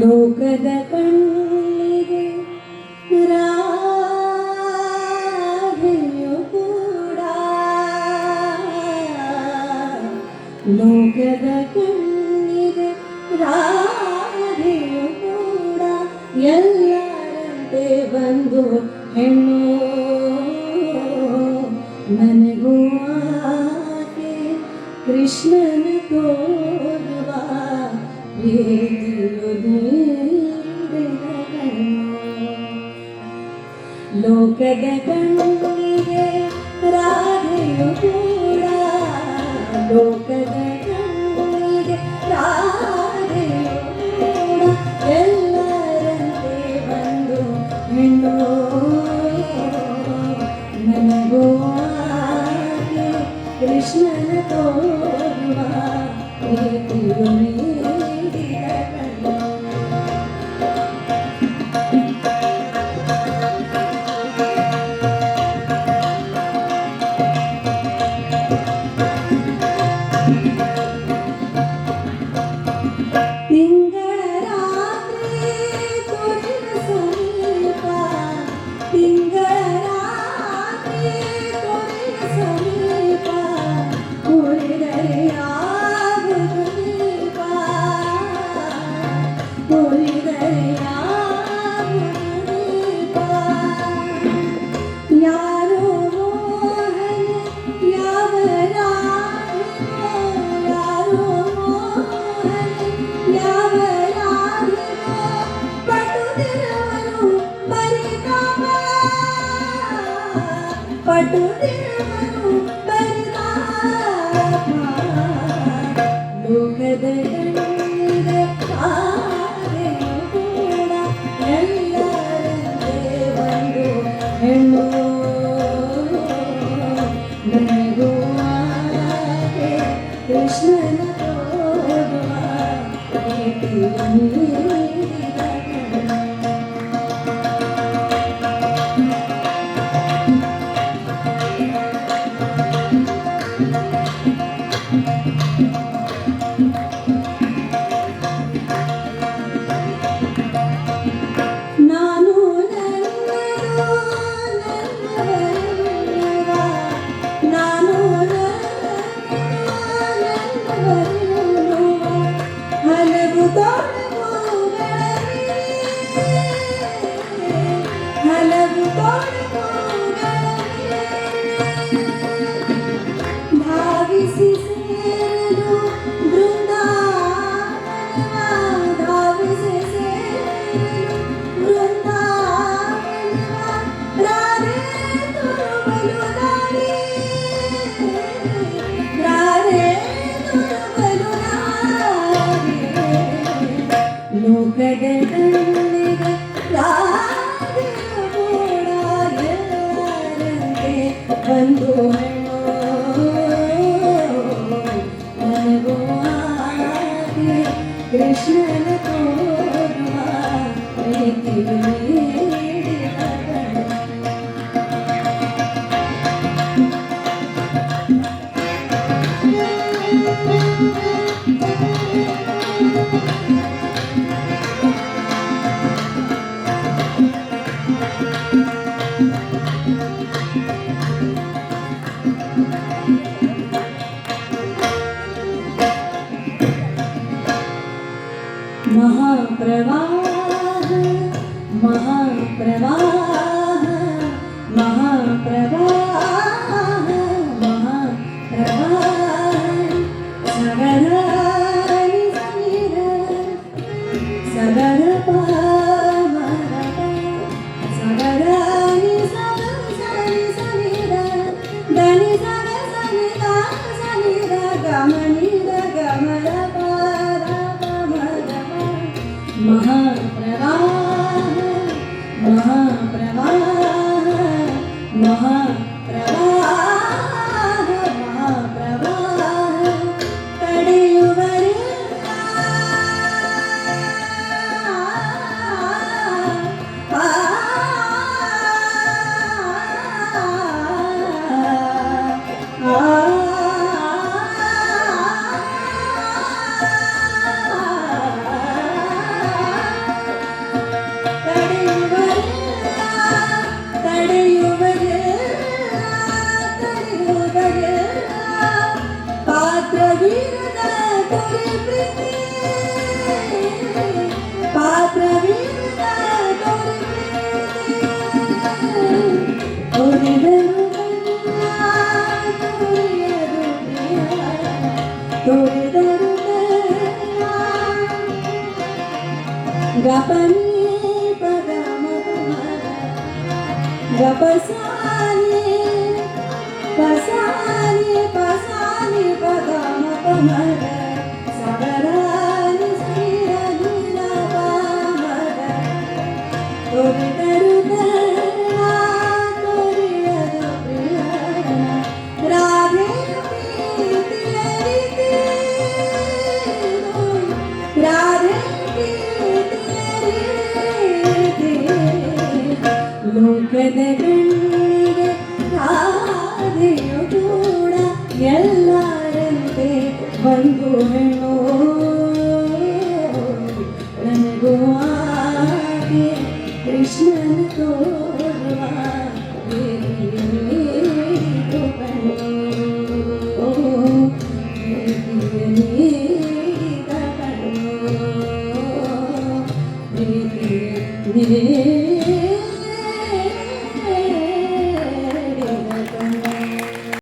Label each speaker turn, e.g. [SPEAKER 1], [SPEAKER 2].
[SPEAKER 1] ಲೋಕದ ಕಣ್ಣಿಗೆ ರಾಧೆಯು ಕೂಡ, ಲೋಕದ ಕಣ್ಣಿಗೆ ರಾಧೆಯು ಕೂಡ ಎಲ್ಲರಂತೆ ಬಂದು ಹೆಣ್ಣು. ನನಗೂ ಆಕೆ ಕೃಷ್ಣನ ತೋರುವ ಪ್ರೀತಿಯು ನೀಡಿದ ಕಣ್ಣು. ಲೋಕದ ಕಣ್ಣಿಗೆ ರಾಧೆಯು ಕೂಡ, ಲೋಕದ ಕಣ್ಣಿಗೆ ರಾಧೆಯು ಕೂಡ ಎಲ್ಲರಂತೆ ಬಂದು ಹೆಣ್ಣು. ನನಗೂ ಆಕೆ ಕೃಷ್ಣನ ತೋರುವ ಪ್ರೀತಿಯು ನೀಡಿದ ಕಣ್ಣು. ತಿಂಗಳ ರಾತ್ರಿ ತೋರಿನ ಸಮೀಪ, ತಿಂಗಳ ರಾತ್ರಿ ತೋರಿನ ಸಮೀಪ, ಉಳಿದರೆ ಆಗುವುದು ದೀಪ, ಉಳಿದರೆ ಆಗುವುದು ದೀಪ. ಯಾರೋ ಮೋಹನ ಯಾವ ರಾಧಿಕೋ, ಯಾರೋ ಮೋಹನ ಯಾವ ರಾಧಿಕೋ, ಪಟುದಿರುವನು ಪರಿತಾಪ, ಪಟುದಿರುವನು ಪರಿತಾಪ. ಲೋಕದ ಕಣ್ಣಿಗೆ ರಾಧೆಯು ಕೂಡ ಎಲ್ಲರಂತೆ ಬಂದು ಹೆಣ್ಣು. ನನಗೂ ಆಕೆ ಕೃಷ್ಣನ ತೋರುವ ಪ್ರೀತಿಯು ನೀಡಿದ ಕಣ್ಣು. ನಾನು ನನ್ನದು ನನ್ನವರೆನ್ನುವ, ನಾನು ನನ್ನವರೆನ್ನುವ ಹಲವು ತೊಡಗುಗಳಲ್ಲಿ, ಹಲವು ತೊಡಗುಗಳಲ್ಲಿ ಧಾವಿಸಿ ಸೇರಲು ಬೃಂದಾವನವ, ಧಾವಿಸಿ ಸೇರಲು ಬೃಂದಾವನವ. ರಾಧೆ ತುರುಬಲು ದಾರಿ, ರಾಧೆ ತುರುಬಲು ದಾರಿ. ಲೋಕದ ಕಣ್ಣಿಗೆ ರಾಧೆಯು ಕೂಡ ಎಲ್ಲರಂತೆ ಬಂದು ಹೆಣ್ಣು. ನನಗೂ ಆಕೆ ಕೃಷ್ಣನ ತೋರುವ ಪ್ರೀತಿಯು ನೀಡಿದ ಕಣ್ಣು. ತೋರಿದರು ಗಪನಿ ಪದ ಗಪಸಾನಿ ಪಸಾನಿ ಪಸಾನಿ ಪದ ಮರ